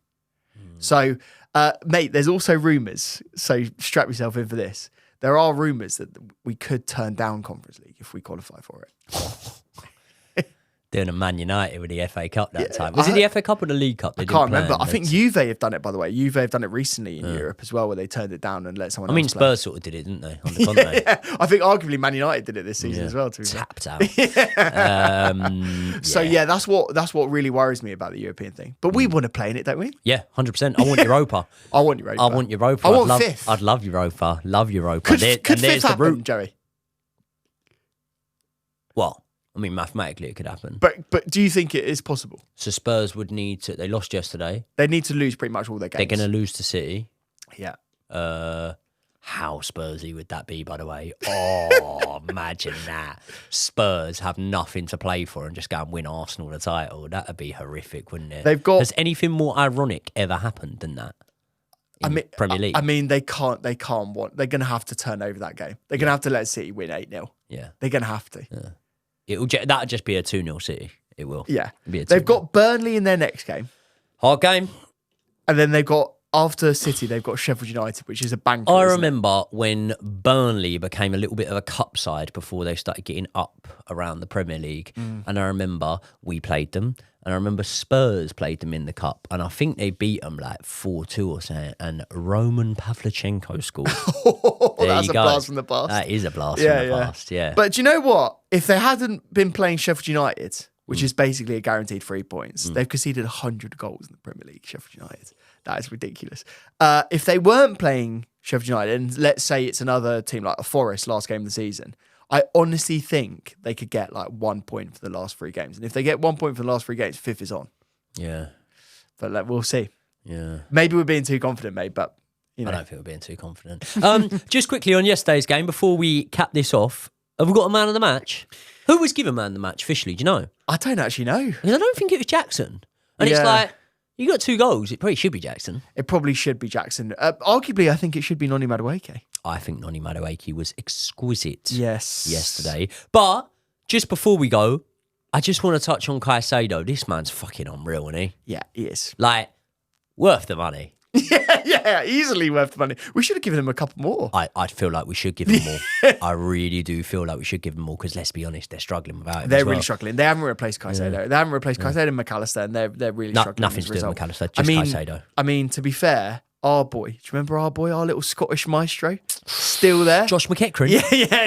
So, mate, there's also rumours, so strap yourself in for this. There are rumours that we could turn down Conference League if we qualify for it. Doing a Man United with the FA Cup that time. Was it the FA Cup or the League Cup? I can't remember. I think Juve have done it, by the way. Juve have done it recently in Europe as well, where they turned it down and let someone else play. Spurs sort of did it, didn't they? On the continent. Yeah. I think arguably Man United did it this season as well. Tapped out. So yeah, that's what really worries me about the European thing. But we want to play in it, don't we? Yeah, 100%. I want Europa. I want Europa. I want Europa. I want fifth. I'd love Europa. Love Europa. Could fifth happen, Joey? Well, I mean, mathematically, it could happen. But do you think it is possible? So Spurs would need to... They lost yesterday. They need to lose pretty much all their games. They're going to lose to City. Yeah. How Spursy would that be, by the way? Oh, imagine that. Spurs have nothing to play for and just go and win Arsenal the title. That would be horrific, wouldn't it? They've got... Has anything more ironic ever happened than that? in Premier League. I mean, they can't want. They're going to have to turn over that game. They're going to have to let City win 8-0. Yeah, they're going to have to. Yeah. That'll just be a 2-0 City. It will. Yeah, be a 2-0. They've got Burnley in their next game. Hard game. And then they've got, after City, they've got Sheffield United, which is a banker. I remember when Burnley became a little bit of a cup side before they started getting up around the Premier League. And I remember we played them. And I remember Spurs played them in the cup. And I think they beat them like 4-2 or something. And Roman Pavlyuchenko scored. That's a blast from the past. That is a blast from the past, yeah. But do you know what? If they hadn't been playing Sheffield United, which is basically a guaranteed 3 points, they've conceded 100 goals in the Premier League, Sheffield United. That is ridiculous. If they weren't playing Sheffield United, and let's say it's another team like a Forest last game of the season, I honestly think they could get like 1 point for the last 3 games. And if they get 1 point for the last 3 games, 5th is on. Yeah. But we'll see. Yeah. Maybe we're being too confident, mate, but you know. I don't think we're being too confident. Just quickly on yesterday's game, before we cap this off, have we got a man of the match? Who was given man of the match officially? Do you know? I don't actually know. Because I don't think it was Jackson. And it's like, you got 2 goals. It probably should be Jackson. It probably should be Jackson. Arguably, I think it should be Noni Madueke. I think Noni Madueke was exquisite yesterday. But just before we go, I just want to touch on Caicedo. This man's fucking unreal, isn't he? Yeah, he is. Like, worth the money. Yeah, easily worth the money. We should have given him a couple more. I feel like we should give him more. I really do feel like we should give him more because, let's be honest, they're struggling without him. They're really struggling. They haven't replaced Caicedo. They haven't replaced Caicedo and McAllister, and they're really struggling. Nothing to do with McAllister, just Caicedo. I mean, to be fair, our boy, do you remember our boy, our little Scottish maestro? Still there. Josh McEachran.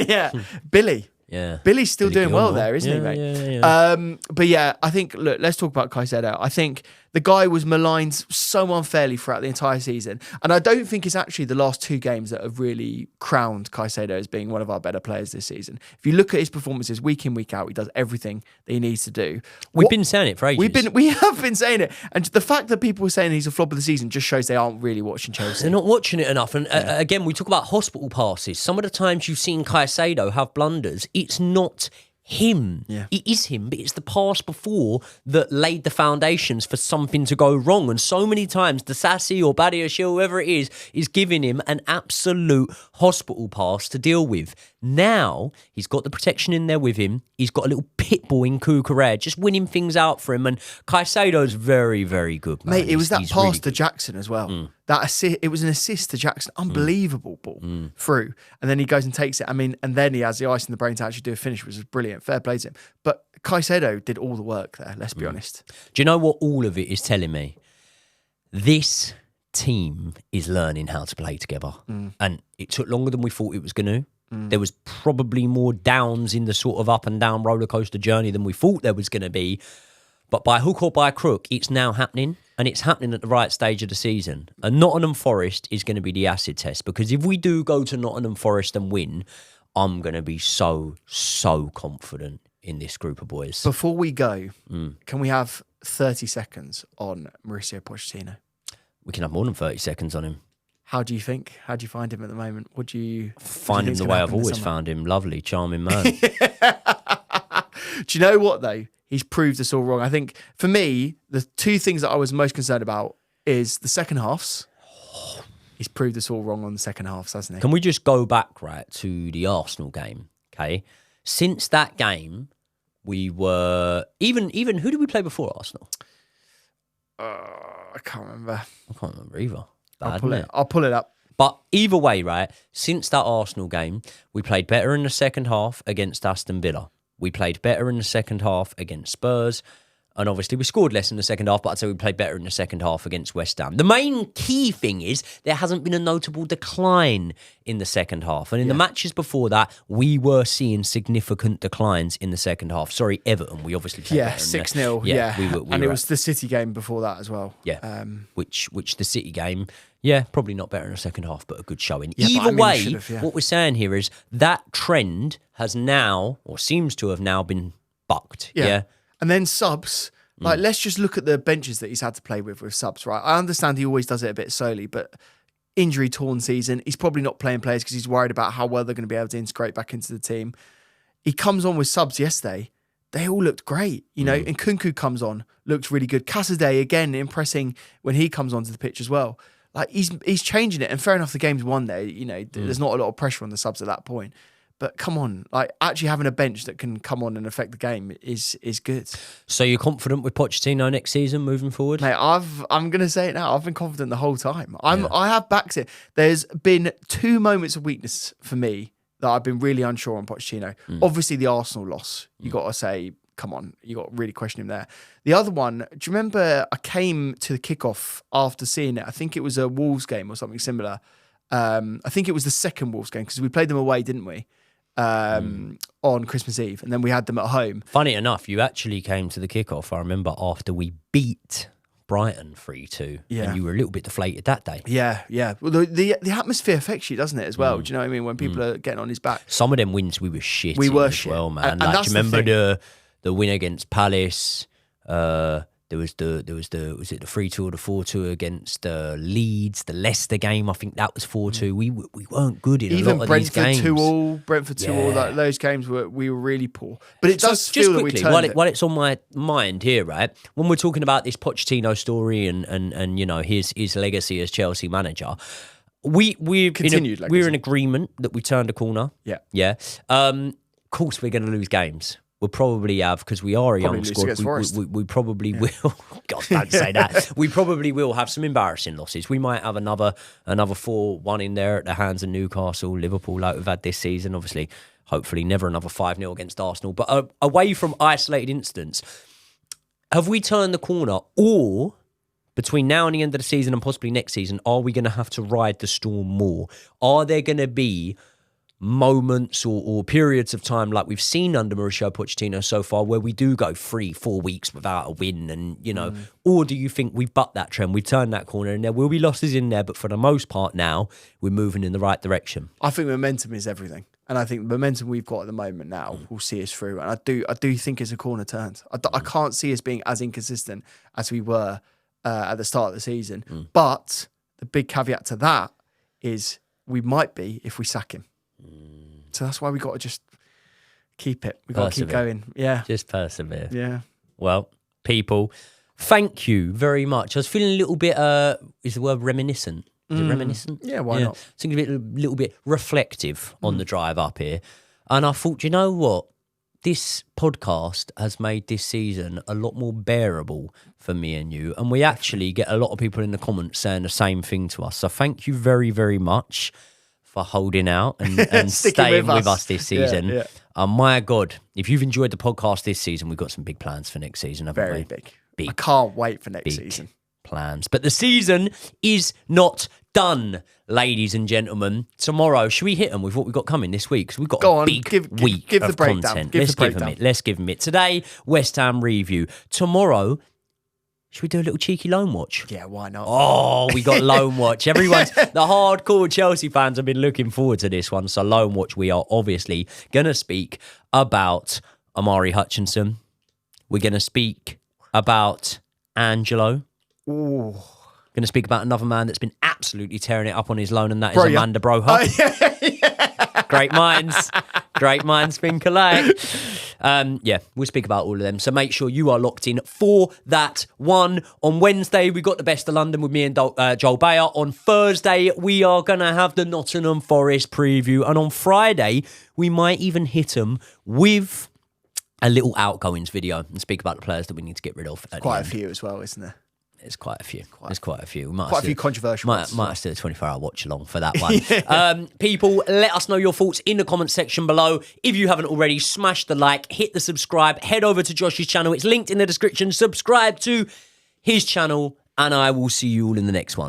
Yeah. Billy. Yeah. Billy's still doing well there, isn't he, mate? Yeah. But yeah, I think, look, let's talk about Caicedo. I think the guy was maligned so unfairly throughout the entire season. And I don't think it's actually the last 2 games that have really crowned Caicedo as being one of our better players this season. If you look at his performances week in, week out, he does everything that he needs to do. We've been saying it for ages. We have been saying it. And the fact that people are saying he's a flop of the season just shows they aren't really watching Chelsea. They're not watching it enough. And again, we talk about hospital passes. Some of the times you've seen Caicedo have blunders, it's not him. Yeah. It is him, but it's the pass before that laid the foundations for something to go wrong. And so many times, Disasi or Badiashile, whoever it is giving him an absolute hospital pass to deal with. Now, he's got the protection in there with him. He's got a little pit bull in Cucurella, just winning things out for him. And Caicedo's very, very good, man. Mate, it was that pass really to Jackson as well. That assist, it was an assist to Jackson. Unbelievable ball through. And then he goes and takes it. I mean, and then he has the ice in the brain to actually do a finish, which was brilliant. Fair play to him. But Caicedo did all the work there, let's be honest. Do you know what all of it is telling me? This team is learning how to play together. And it took longer than we thought it was going to. There was probably more downs in the sort of up and down roller coaster journey than we thought there was going to be. But by hook or by crook, it's now happening. And it's happening at the right stage of the season. And Nottingham Forest is going to be the acid test. Because if we do go to Nottingham Forest and win, I'm going to be so confident in this group of boys. Before we go, can we have 30 seconds on Mauricio Pochettino? We can have more than 30 seconds on him. How do you think? How do you find him at the moment? What do you find him the way I've always found him? Lovely, charming man. Do you know what, though? He's proved us all wrong. I think, for me, the 2 things that I was most concerned about is the second halves. He's proved us all wrong on the second halves, hasn't he? Can we just go back, right, to the Arsenal game, okay? Since that game, we were... Even who did we play before Arsenal? I can't remember. I can't remember either. I'll pull it up. But either way, right, since that Arsenal game, we played better in the second half against Aston Villa. We played better in the second half against Spurs. And obviously we scored less in the second half, but I'd say we played better in the second half against West Ham. The main key thing is there hasn't been a notable decline in the second half. And in the matches before that, we were seeing significant declines in the second half. Sorry, Everton, we obviously played better. 6-0. And it was the City game before that as well. Yeah, which the City game, probably not better in the second half, but a good showing. Yeah, Either way, what we're saying here is that trend has now, or seems to have now been bucked. Yeah. And then subs, let's just look at the benches that he's had to play with subs, right? I understand he always does it a bit slowly, but injury-torn season, he's probably not playing players because he's worried about how well they're going to be able to integrate back into the team. He comes on with subs yesterday. They all looked great, you know, and Kunku comes on, looked really good. Cassidy, again, impressing when he comes onto the pitch as well. Like he's changing it, and fair enough, the game's won there. You know, there's not a lot of pressure on the subs at that point. But come on, like actually having a bench that can come on and affect the game is good. So you're confident with Pochettino next season moving forward? Mate, I'm gonna say it now. I've been confident the whole time. I have backed it. There's been 2 moments of weakness for me that I've been really unsure on Pochettino. Obviously, the Arsenal loss. You got to say, come on, you got to really question him there. The other one, do you remember? I came to the kickoff after seeing it. I think it was a Wolves game or something similar. I think it was the second Wolves game because we played them away, didn't we? On Christmas Eve, and then we had them at home. Funny enough, you actually came to the kickoff, I remember, after we beat Brighton 3-2. Yeah. And you were a little bit deflated that day. Yeah. Well, the atmosphere affects you, doesn't it, as well? Do you know what I mean? When people are getting on his back. Some of them wins we were shit. Well, man. And like, that's do you remember the the win against Palace? There was the 3-2 or the 4-2 against Leeds, the Leicester game. I think that was 4-2. We weren't good in even a lot of these games. Brentford 2-2. Those games we were really poor. But it does feel that we turned it. While it's on my mind here, right? When we're talking about this Pochettino story and you know his legacy as Chelsea manager, we're in agreement that we turned a corner. Yeah. Of course, we're going to lose games. We'll probably have, because we are a young squad, we probably will. God, don't say that. We probably will have some embarrassing losses. We might have another 4-1 in there at the hands of Newcastle, Liverpool, like we've had this season. Obviously, hopefully never another 5-0 against Arsenal. But away from isolated incidents, have we turned the corner? Or between now and the end of the season and possibly next season, are we going to have to ride the storm more? Are there going to be moments or periods of time like we've seen under Mauricio Pochettino so far where we do go 3-4 weeks without a win, and you know, or do you think we've bucked that trend, we've turned that corner, and there will be losses in there, but for the most part now we're moving in the right direction? I think momentum is everything, and I think the momentum we've got at the moment now will see us through, and I do think it's a corner turned. I can't see us being as inconsistent as we were at the start of the season, but the big caveat to that is we might be if we sack him. So that's why we got to just keep it. We got to keep going. Yeah. Just persevere. Yeah. Well, people, thank you very much. I was feeling a little bit, is the word reminiscent? Is it reminiscent? Yeah, why not? I was thinking a little bit reflective on the drive up here. And I thought, you know what? This podcast has made this season a lot more bearable for me and you. And we actually get a lot of people in the comments saying the same thing to us. So thank you very, very much for holding out and staying with us this season. Yeah. My God, if you've enjoyed the podcast this season, we've got some big plans for next season, haven't we? Very big. I can't wait for next season. Plans. But the season is not done, ladies and gentlemen. Tomorrow, should we hit them with what we've got coming this week? Because we've got a big week of content. Let's give them it. Today, West Ham review. Tomorrow, should we do a little cheeky loan watch? Yeah, why not? Oh, we got loan watch. The hardcore Chelsea fans have been looking forward to this one. So loan watch, we are obviously going to speak about Amari Hutchinson. We're going to speak about Angelo. Ooh. Going to speak about another man that's been absolutely tearing it up on his loan, and that is Amanda Broha. Oh, yeah. Great minds think alike. We'll speak about all of them. So make sure you are locked in for that one. On Wednesday, we got the Best of London with me and Joel Bayer. On Thursday, we are going to have the Nottingham Forest preview. And on Friday, we might even hit them with a little outgoings video and speak about the players that we need to get rid of. Quite a few as well, isn't there? There's quite a few. Quite a few. Quite a few controversial ones. Might have to do a 24-hour watch along for that one. People, let us know your thoughts in the comment section below. If you haven't already, smash the like, hit the subscribe, head over to Josh's channel. It's linked in the description. Subscribe to his channel, and I will see you all in the next one.